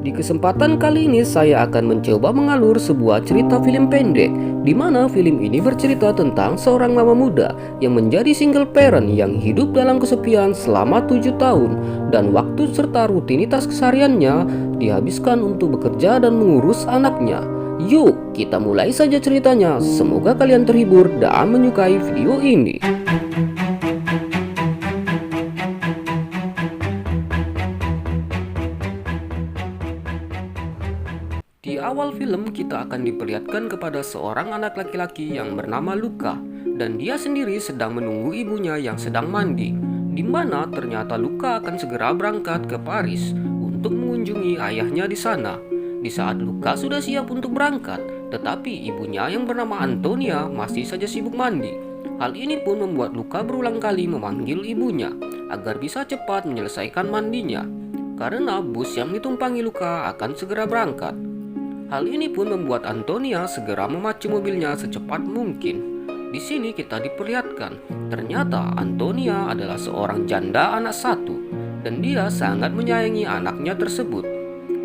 Di kesempatan kali ini saya akan mencoba mengalur sebuah cerita film pendek di mana film ini bercerita tentang seorang mama muda yang menjadi single parent yang hidup dalam kesepian selama 7 tahun dan waktu serta rutinitas kesehariannya dihabiskan untuk bekerja dan mengurus anaknya. Yuk, kita mulai saja ceritanya. Semoga kalian terhibur dan menyukai video ini. Di awal film kita akan diperlihatkan kepada seorang anak laki-laki yang bernama Luka dan dia sendiri sedang menunggu ibunya yang sedang mandi, di mana ternyata Luka akan segera berangkat ke Paris untuk mengunjungi ayahnya di sana. Di saat Luka sudah siap untuk berangkat, tetapi ibunya yang bernama Antonia masih saja sibuk mandi. Hal ini pun membuat Luka berulang kali memanggil ibunya agar bisa cepat menyelesaikan mandinya, karena bus yang ditumpangi Luka akan segera berangkat. Hal ini pun membuat Antonia segera memacu mobilnya secepat mungkin. Di sini kita diperlihatkan, ternyata Antonia adalah seorang janda anak satu dan dia sangat menyayangi anaknya tersebut.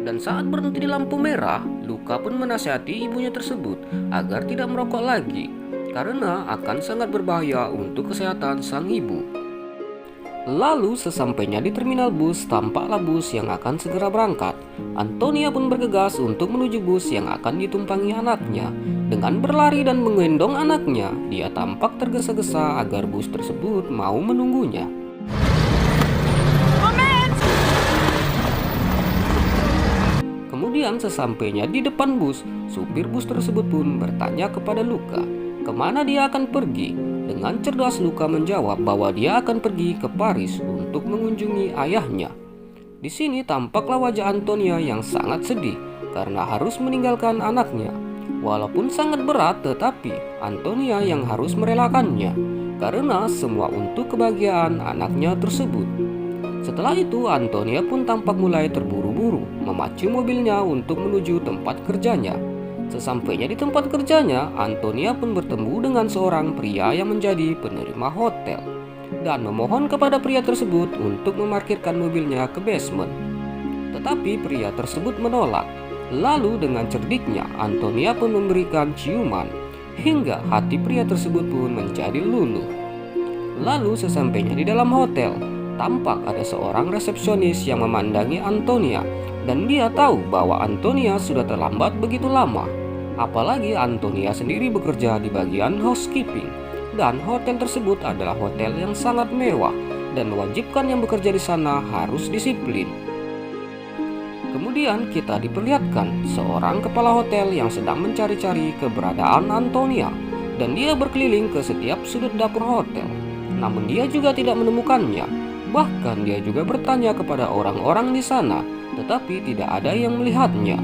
Dan saat berhenti di lampu merah, Luka pun menasihati ibunya tersebut agar tidak merokok lagi karena akan sangat berbahaya untuk kesehatan sang ibu. Lalu sesampainya di terminal bus, tampaklah bus yang akan segera berangkat. Antonia pun bergegas untuk menuju bus yang akan ditumpangi anaknya. Dengan berlari dan menggendong anaknya, dia tampak tergesa-gesa agar bus tersebut mau menunggunya. Kemudian sesampainya di depan bus, supir bus tersebut pun bertanya kepada Luka, kemana dia akan pergi. Dengan cerdas Luka menjawab bahwa dia akan pergi ke Paris untuk mengunjungi ayahnya. Di sini tampaklah wajah Antonia yang sangat sedih karena harus meninggalkan anaknya. Walaupun sangat berat, tetapi Antonia yang harus merelakannya karena semua untuk kebahagiaan anaknya tersebut. Setelah itu Antonia pun tampak mulai terburu-buru memacu mobilnya untuk menuju tempat kerjanya. Sesampainya di tempat kerjanya, Antonia pun bertemu dengan seorang pria yang menjadi penerima hotel dan memohon kepada pria tersebut untuk memarkirkan mobilnya ke basement. Tetapi pria tersebut menolak. Lalu dengan cerdiknya, Antonia pun memberikan ciuman hingga hati pria tersebut pun menjadi luluh. Lalu sesampainya di dalam hotel, tampak ada seorang resepsionis yang memandangi Antonia dan dia tahu bahwa Antonia sudah terlambat begitu lama. Apalagi Antonia sendiri bekerja di bagian housekeeping dan hotel tersebut adalah hotel yang sangat mewah dan mewajibkan yang bekerja di sana harus disiplin. Kemudian kita diperlihatkan seorang kepala hotel yang sedang mencari-cari keberadaan Antonia dan dia berkeliling ke setiap sudut dapur hotel. Namun dia juga tidak menemukannya. Bahkan dia juga bertanya kepada orang-orang di sana, tetapi tidak ada yang melihatnya.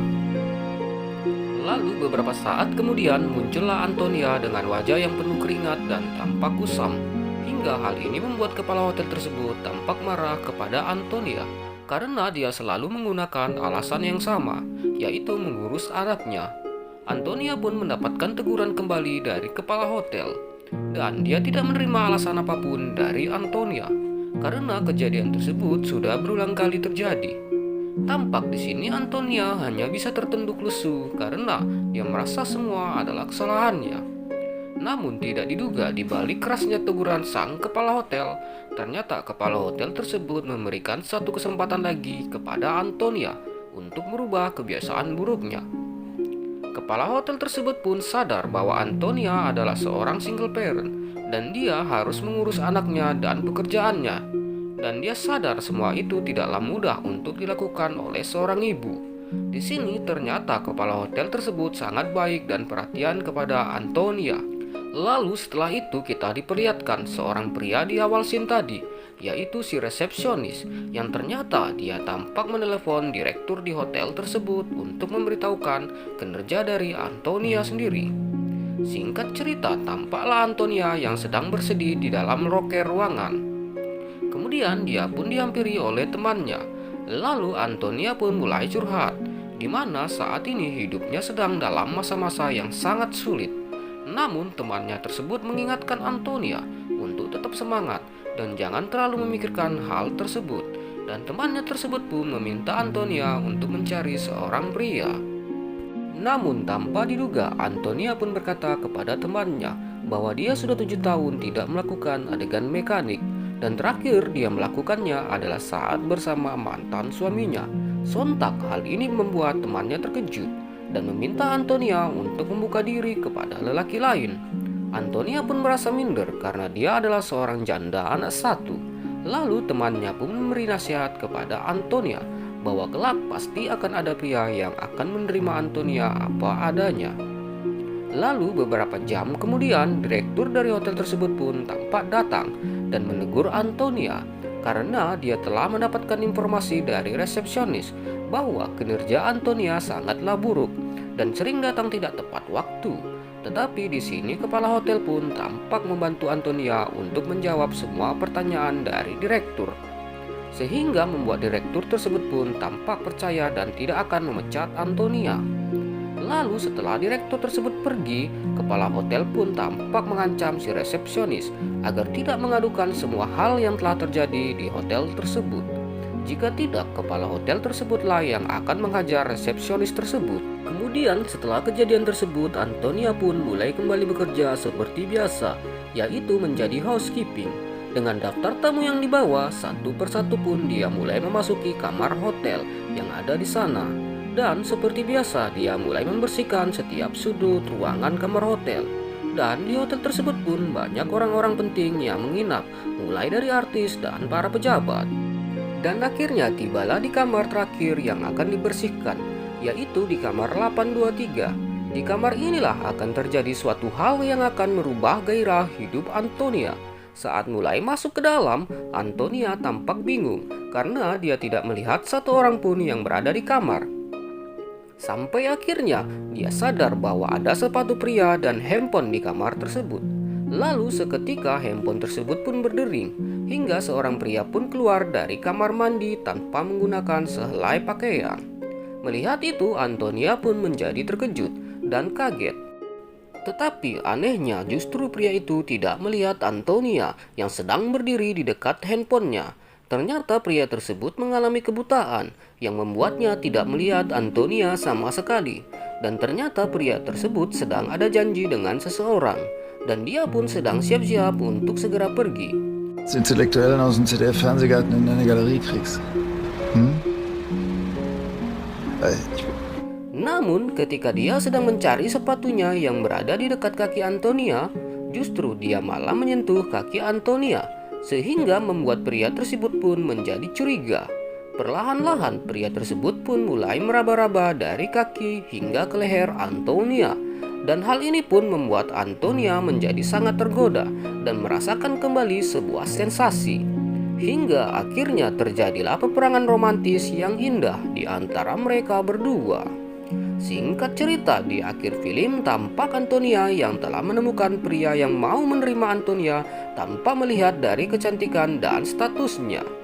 Lalu beberapa saat kemudian muncullah Antonia dengan wajah yang penuh keringat dan tampak kusam. Hingga hal ini membuat kepala hotel tersebut tampak marah kepada Antonia karena dia selalu menggunakan alasan yang sama, yaitu mengurus anaknya. Antonia pun mendapatkan teguran kembali dari kepala hotel dan dia tidak menerima alasan apapun dari Antonia karena kejadian tersebut sudah berulang kali terjadi. Tampak di sini Antonia hanya bisa tertunduk lesu karena dia merasa semua adalah kesalahannya. Namun tidak diduga di balik kerasnya teguran sang kepala hotel, ternyata kepala hotel tersebut memberikan satu kesempatan lagi kepada Antonia untuk merubah kebiasaan buruknya. Kepala hotel tersebut pun sadar bahwa Antonia adalah seorang single parent dan dia harus mengurus anaknya dan pekerjaannya. Dan dia sadar semua itu tidaklah mudah untuk dilakukan oleh seorang ibu. Di sini ternyata kepala hotel tersebut sangat baik dan perhatian kepada Antonia. Lalu setelah itu kita diperlihatkan seorang pria di awal scene tadi, yaitu si resepsionis yang ternyata dia tampak menelepon direktur di hotel tersebut untuk memberitahukan kinerja dari Antonia sendiri. Singkat cerita, tampaklah Antonia yang sedang bersedih di dalam loker ruangan. Kemudian dia pun dihampiri oleh temannya. Lalu Antonia pun mulai curhat, di mana saat ini hidupnya sedang dalam masa-masa yang sangat sulit. Namun temannya tersebut mengingatkan Antonia untuk tetap semangat dan jangan terlalu memikirkan hal tersebut. dan temannya tersebut pun meminta Antonia untuk mencari seorang pria. Namun tanpa diduga, Antonia pun berkata kepada temannya bahwa dia sudah 7 tahun tidak melakukan adegan mekanik, dan terakhir dia melakukannya adalah saat bersama mantan suaminya. Sontak hal ini membuat temannya terkejut dan meminta Antonia untuk membuka diri kepada lelaki lain. Antonia pun merasa minder karena dia adalah seorang janda anak satu. Lalu temannya pun memberi nasihat kepada Antonia bahwa kelak pasti akan ada pria yang akan menerima Antonia apa adanya. Lalu beberapa jam kemudian, direktur dari hotel tersebut pun tampak datang dan menegur Antonia karena dia telah mendapatkan informasi dari resepsionis bahwa kinerja Antonia sangatlah buruk dan sering datang tidak tepat waktu. Tetapi di sini kepala hotel pun tampak membantu Antonia untuk menjawab semua pertanyaan dari direktur, sehingga membuat direktur tersebut pun tampak percaya dan tidak akan memecat Antonia. Lalu setelah direktur tersebut pergi, kepala hotel pun tampak mengancam si resepsionis agar tidak mengadukan semua hal yang telah terjadi di hotel tersebut. Jika tidak, kepala hotel tersebutlah yang akan menghajar resepsionis tersebut. Kemudian setelah kejadian tersebut, Antonia pun mulai kembali bekerja seperti biasa, yaitu menjadi housekeeping. Dengan daftar tamu yang dibawa, satu persatu pun dia mulai memasuki kamar hotel yang ada di sana. Dan seperti biasa, dia mulai membersihkan setiap sudut ruangan kamar hotel. Dan di hotel tersebut pun banyak orang-orang penting yang menginap, mulai dari artis dan para pejabat. Dan akhirnya tibalah di kamar terakhir yang akan dibersihkan, yaitu di kamar 823. Di kamar inilah akan terjadi suatu hal yang akan merubah gairah hidup Antonia. Saat mulai masuk ke dalam, Antonia tampak bingung karena dia tidak melihat satu orang pun yang berada di kamar. Sampai akhirnya dia sadar bahwa ada sepatu pria dan handphone di kamar tersebut. Lalu seketika handphone tersebut pun berdering, hingga seorang pria pun keluar dari kamar mandi tanpa menggunakan sehelai pakaian. Melihat itu, Antonia pun menjadi terkejut dan kaget. Tetapi anehnya justru pria itu tidak melihat Antonia yang sedang berdiri di dekat handphonenya. Ternyata pria tersebut mengalami kebutaan yang membuatnya tidak melihat Antonia sama sekali. Dan ternyata pria tersebut sedang ada janji dengan seseorang, dan dia pun sedang siap-siap untuk segera pergi. Intellektuellen aus dem ZDF-Fernsehgarten in eine Galerie kriegst. Namun ketika dia sedang mencari sepatunya yang berada di dekat kaki Antonia, justru dia malah menyentuh kaki Antonia, sehingga membuat pria tersebut pun menjadi curiga. Perlahan-lahan pria tersebut pun mulai meraba-raba dari kaki hingga ke leher Antonia. Dan hal ini pun membuat Antonia menjadi sangat tergoda dan merasakan kembali sebuah sensasi. Hingga akhirnya terjadilah peperangan romantis yang indah di antara mereka berdua. Singkat cerita, di akhir film tampak Antonia yang telah menemukan pria yang mau menerima Antonia tanpa melihat dari kecantikan dan statusnya.